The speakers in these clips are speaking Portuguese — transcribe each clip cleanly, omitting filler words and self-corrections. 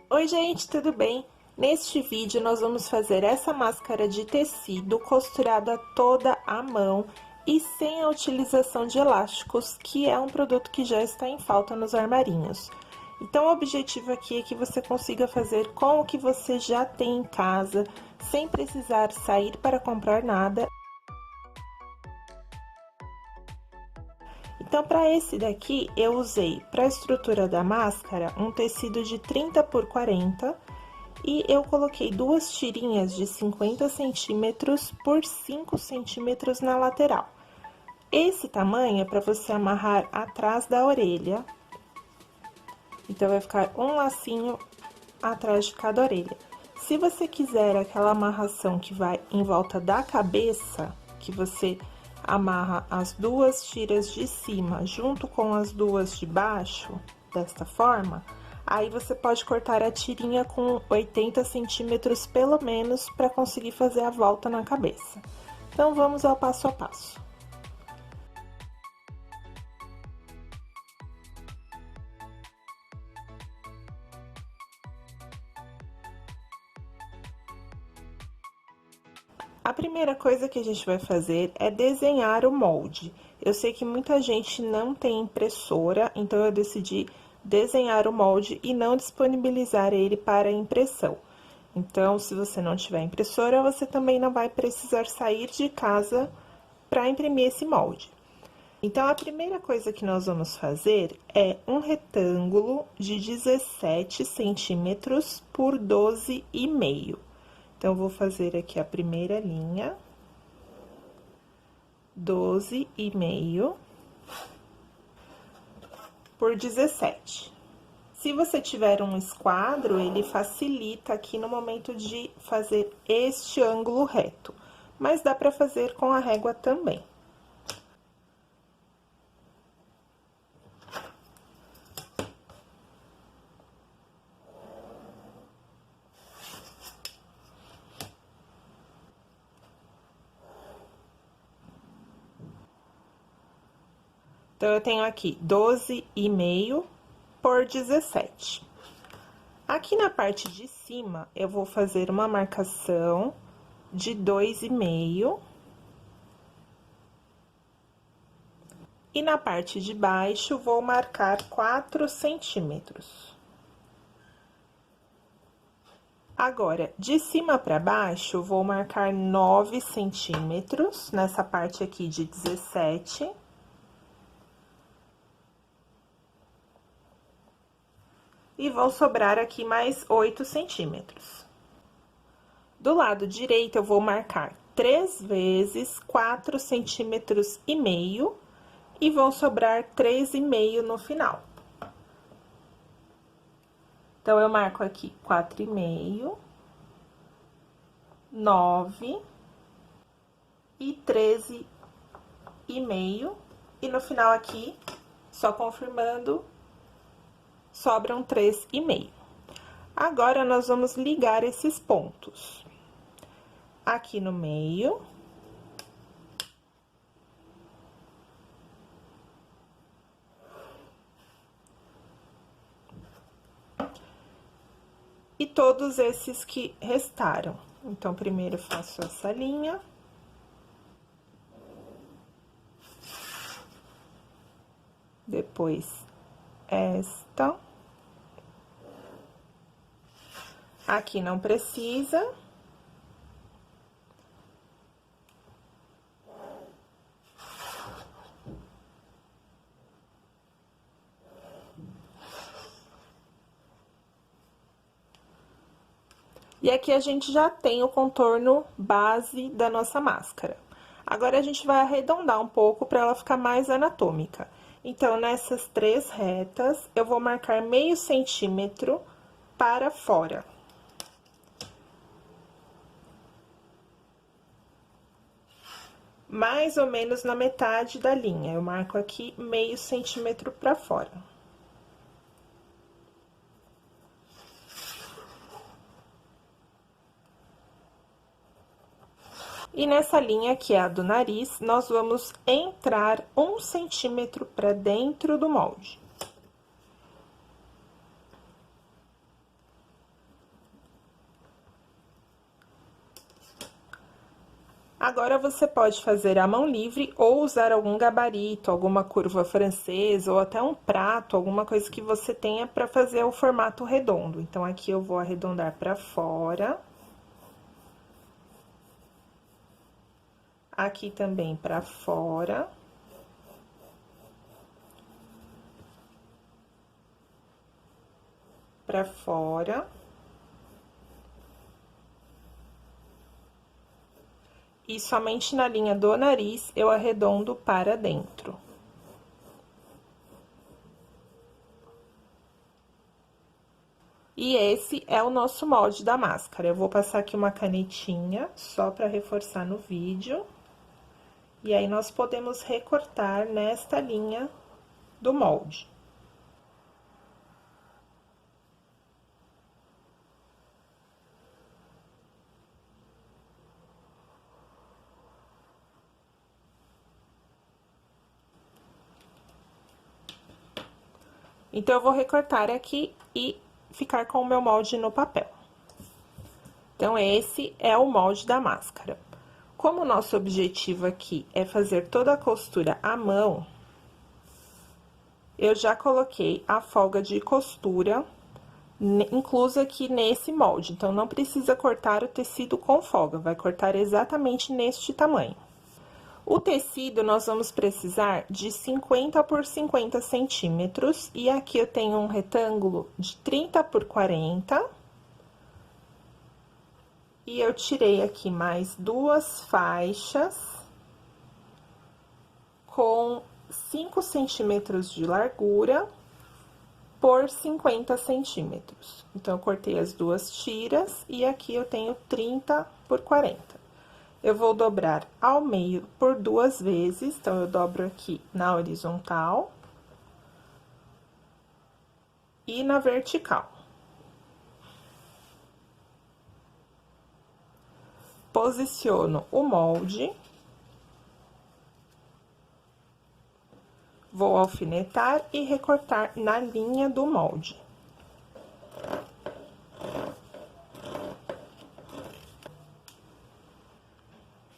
Oi gente, tudo bem? Neste vídeo nós vamos fazer essa máscara de tecido costurada toda à mão e sem a utilização de elásticos, que é um produto que já está em falta nos armarinhos. Então o objetivo aqui é que você consiga fazer com o que você já tem em casa, sem precisar sair para comprar nada. Então, para esse daqui, eu usei, para a estrutura da máscara, um tecido de 30 por 40 e eu coloquei duas tirinhas de 50 centímetros por 5 centímetros na lateral. Esse tamanho é para você amarrar atrás da orelha, então vai ficar um lacinho atrás de cada orelha. Se você quiser aquela amarração que vai em volta da cabeça, que você amarra as duas tiras de cima junto com as duas de baixo, desta forma, aí você pode cortar a tirinha com 80 centímetros pelo menos para conseguir fazer a volta na cabeça. Então, vamos ao passo a passo. A primeira coisa que a gente vai fazer é desenhar o molde. Eu sei que muita gente não tem impressora, então eu decidi desenhar o molde e não disponibilizar ele para impressão. Então, se você não tiver impressora, você também não vai precisar sair de casa para imprimir esse molde. Então, a primeira coisa que nós vamos fazer é um retângulo de 17 centímetros por 12,5. Então, vou fazer aqui a primeira linha, 12,5 por 17. Se você tiver um esquadro, ele facilita aqui no momento de fazer este ângulo reto, mas dá para fazer com a régua também. Então, eu tenho aqui 12,5 por 17. Aqui na parte de cima, eu vou fazer uma marcação de 2,5. E na parte de baixo, vou marcar 4 centímetros. Agora, de cima para baixo, vou marcar 9 centímetros, nessa parte aqui de 17. E vão sobrar aqui mais 8 centímetros. Do lado direito, eu vou marcar 3 vezes 4 centímetros e meio, e vão sobrar 3,5 no final. Então, eu marco aqui 4,5, 9 e 13,5, e no final aqui, só confirmando, sobram 3,5. Agora, nós vamos ligar esses pontos. Aqui no meio. E todos esses que restaram. Então, primeiro eu faço essa linha. Depois, esta. Aqui não precisa. E aqui a gente já tem o contorno base da nossa máscara. Agora, a gente vai arredondar um pouco para ela ficar mais anatômica. Então, nessas 3 retas, eu vou marcar meio centímetro para fora. Mais ou menos na metade da linha, eu marco aqui meio centímetro para fora. E nessa linha, que é a do nariz, nós vamos entrar 1 centímetro para dentro do molde. Agora, você pode fazer à mão livre ou usar algum gabarito, alguma curva francesa ou até um prato, alguma coisa que você tenha para fazer o formato redondo. Então, aqui eu vou arredondar para fora. Aqui também para fora. Para fora. E somente na linha do nariz eu arredondo para dentro. E esse é o nosso molde da máscara. Eu vou passar aqui uma canetinha, só para reforçar no vídeo. E aí, nós podemos recortar nesta linha do molde. Então, eu vou recortar aqui e ficar com o meu molde no papel. Então, esse é o molde da máscara. Como o nosso objetivo aqui é fazer toda a costura à mão, eu já coloquei a folga de costura inclusa aqui nesse molde. Então, não precisa cortar o tecido com folga, vai cortar exatamente neste tamanho. O tecido, nós vamos precisar de 50 por 50 centímetros. E aqui eu tenho um retângulo de 30 por 40. E eu tirei aqui mais 2 faixas com 5 centímetros de largura por 50 centímetros. Então, eu cortei as 2 tiras e aqui eu tenho 30 por 40. Eu vou dobrar ao meio por 2 vezes, então, eu dobro aqui na horizontal e na vertical. Posiciono o molde. Vou alfinetar e recortar na linha do molde.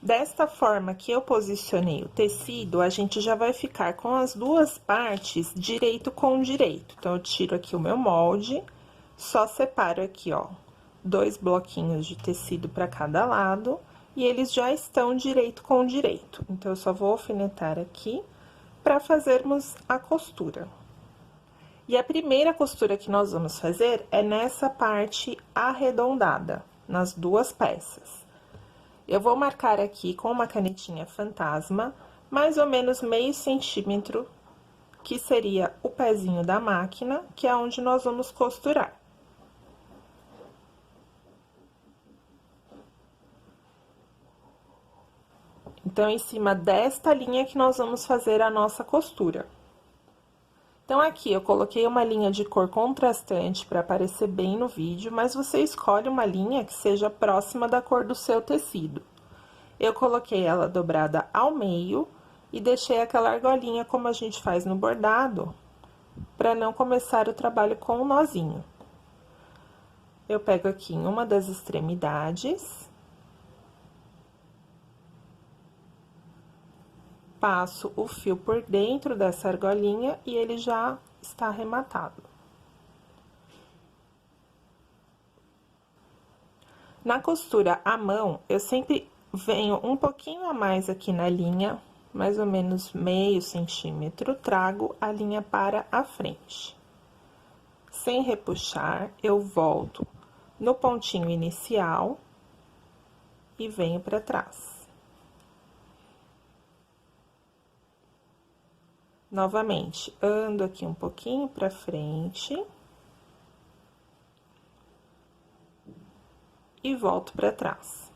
Desta forma que eu posicionei o tecido, a gente já vai ficar com as 2 partes direito com direito. Então, eu tiro aqui o meu molde, só separo aqui, ó, 2 bloquinhos de tecido para cada lado, e eles já estão direito com direito. Então, eu só vou alfinetar aqui para fazermos a costura. E a primeira costura que nós vamos fazer é nessa parte arredondada, nas 2 peças. Eu vou marcar aqui com uma canetinha fantasma, mais ou menos meio centímetro, que seria o pezinho da máquina, que é onde nós vamos costurar. Então, em cima desta linha que nós vamos fazer a nossa costura. Então, aqui eu coloquei uma linha de cor contrastante para aparecer bem no vídeo, mas você escolhe uma linha que seja próxima da cor do seu tecido. Eu coloquei ela dobrada ao meio e deixei aquela argolinha como a gente faz no bordado, para não começar o trabalho com o nozinho. Eu pego aqui em uma das extremidades, passo o fio por dentro dessa argolinha e ele já está arrematado. Na costura à mão, eu sempre venho um pouquinho a mais aqui na linha, mais ou menos meio centímetro, trago a linha para a frente. Sem repuxar, eu volto no pontinho inicial e venho para trás. Novamente, ando aqui um pouquinho pra frente. E volto pra trás.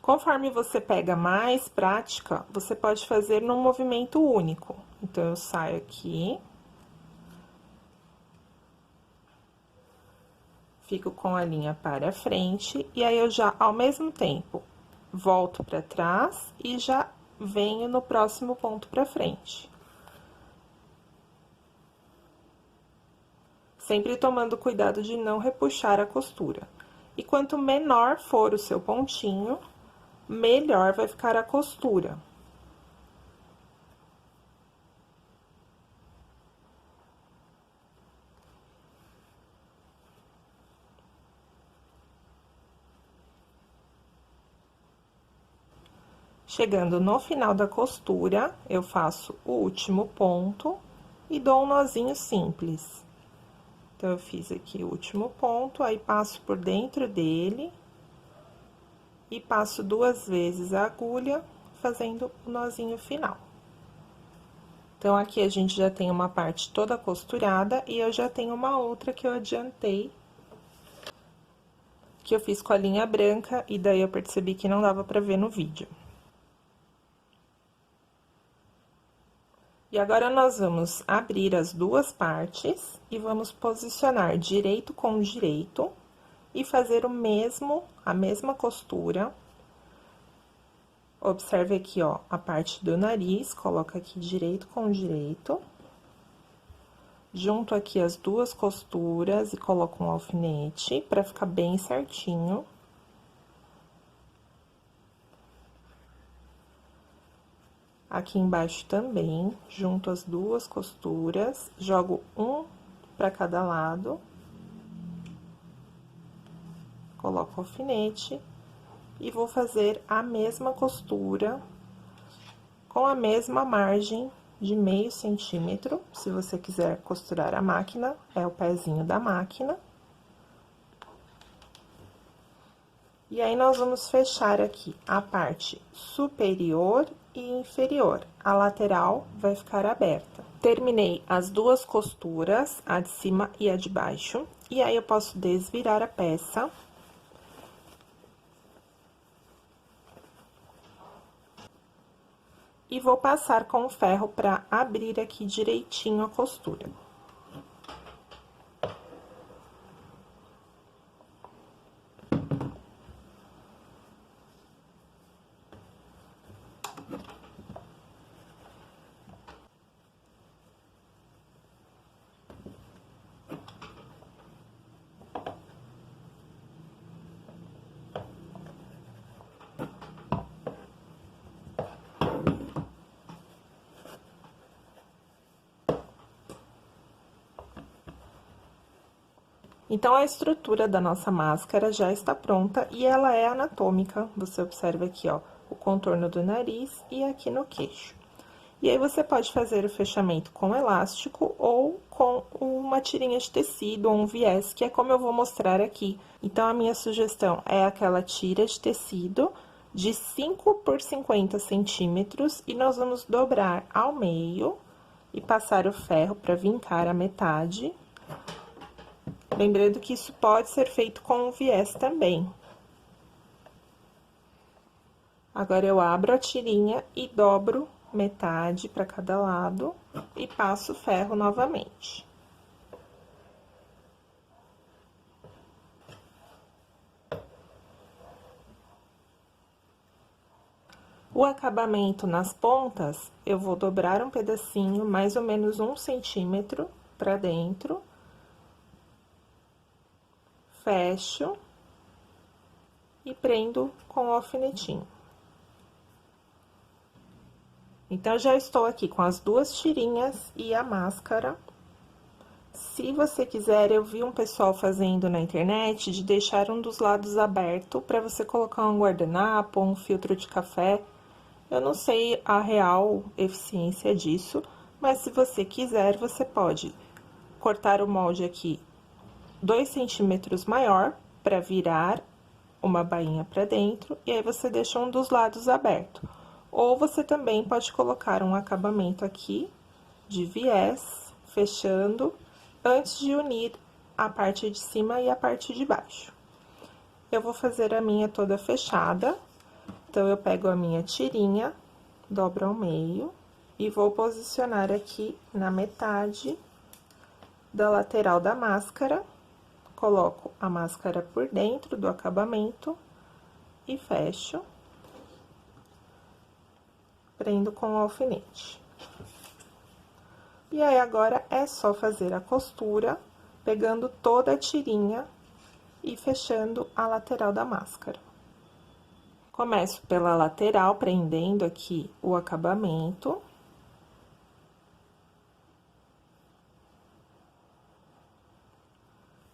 Conforme você pega mais prática, você pode fazer num movimento único. Então, eu saio aqui. Fico com a linha para frente, e aí eu já, ao mesmo tempo, volto para trás e já venho no próximo ponto para frente. sempre tomando cuidado de não repuxar a costura. E quanto menor for o seu pontinho, melhor vai ficar a costura. Chegando no final da costura, eu faço o último ponto e dou um nozinho simples. Então, eu fiz aqui o último ponto, aí passo por dentro dele e passo 2 vezes a agulha, fazendo o nozinho final. Então, aqui a gente já tem uma parte toda costurada e eu já tenho uma outra que eu adiantei, que eu fiz com a linha branca e daí eu percebi que não dava pra ver no vídeo. E agora, nós vamos abrir as 2 partes e vamos posicionar direito com direito e fazer a mesma costura. Observe aqui, ó, a parte do nariz, coloca aqui direito com direito. Junto aqui as 2 costuras e coloco um alfinete pra ficar bem certinho. Aqui embaixo também, junto as 2 costuras, jogo um para cada lado. Coloco o alfinete e vou fazer a mesma costura com a mesma margem de meio centímetro. Se você quiser costurar a máquina, é o pezinho da máquina. E aí, nós vamos fechar aqui a parte superior e inferior. A lateral vai ficar aberta. Terminei as 2 costuras, a de cima e a de baixo. E aí, eu posso desvirar a peça. E vou passar com o ferro para abrir aqui direitinho a costura. Então, a estrutura da nossa máscara já está pronta e ela é anatômica. Você observa aqui, ó, o contorno do nariz e aqui no queixo. E aí, você pode fazer o fechamento com elástico ou com uma tirinha de tecido ou um viés, que é como eu vou mostrar aqui. Então, a minha sugestão é aquela tira de tecido de 5 por 50 centímetros e nós vamos dobrar ao meio e passar o ferro para vincar a metade. Lembrando que isso pode ser feito com um viés também. Agora, eu abro a tirinha e dobro metade para cada lado e passo o ferro novamente. O acabamento nas pontas, eu vou dobrar um pedacinho, mais ou menos 1 centímetro para dentro. Fecho e prendo com o alfinetinho. Então, já estou aqui com as 2 tirinhas e a máscara. Se você quiser, eu vi um pessoal fazendo na internet de deixar um dos lados aberto para você colocar um guardanapo ou um filtro de café. Eu não sei a real eficiência disso, mas se você quiser, você pode cortar o molde aqui 2 centímetros maior para virar uma bainha para dentro, e aí você deixa um dos lados aberto. Ou você também pode colocar um acabamento aqui de viés, fechando, antes de unir a parte de cima e a parte de baixo. Eu vou fazer a minha toda fechada, então, eu pego a minha tirinha, dobro ao meio, e vou posicionar aqui na metade da lateral da máscara. Coloco a máscara por dentro do acabamento e fecho. Prendo com o alfinete. E aí, agora, é só fazer a costura pegando toda a tirinha e fechando a lateral da máscara. Começo pela lateral, prendendo aqui o acabamento.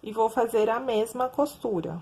E vou fazer a mesma costura.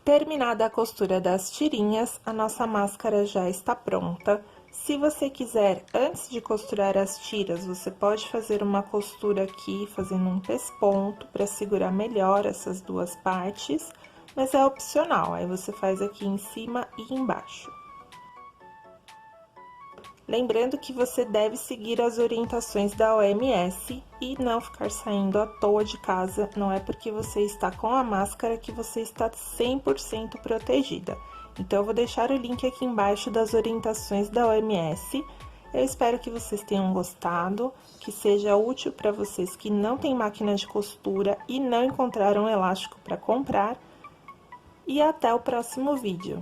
Terminada a costura das tirinhas, a nossa máscara já está pronta. Se você quiser, antes de costurar as tiras, você pode fazer uma costura aqui, fazendo um pesponto, para segurar melhor essas duas partes, mas é opcional, aí você faz aqui em cima e embaixo. Lembrando que você deve seguir as orientações da OMS e não ficar saindo à toa de casa, não é porque você está com a máscara que você está 100% protegida. Então, eu vou deixar o link aqui embaixo das orientações da OMS. Eu espero que vocês tenham gostado, que seja útil para vocês que não têm máquina de costura e não encontraram elástico para comprar. E até o próximo vídeo.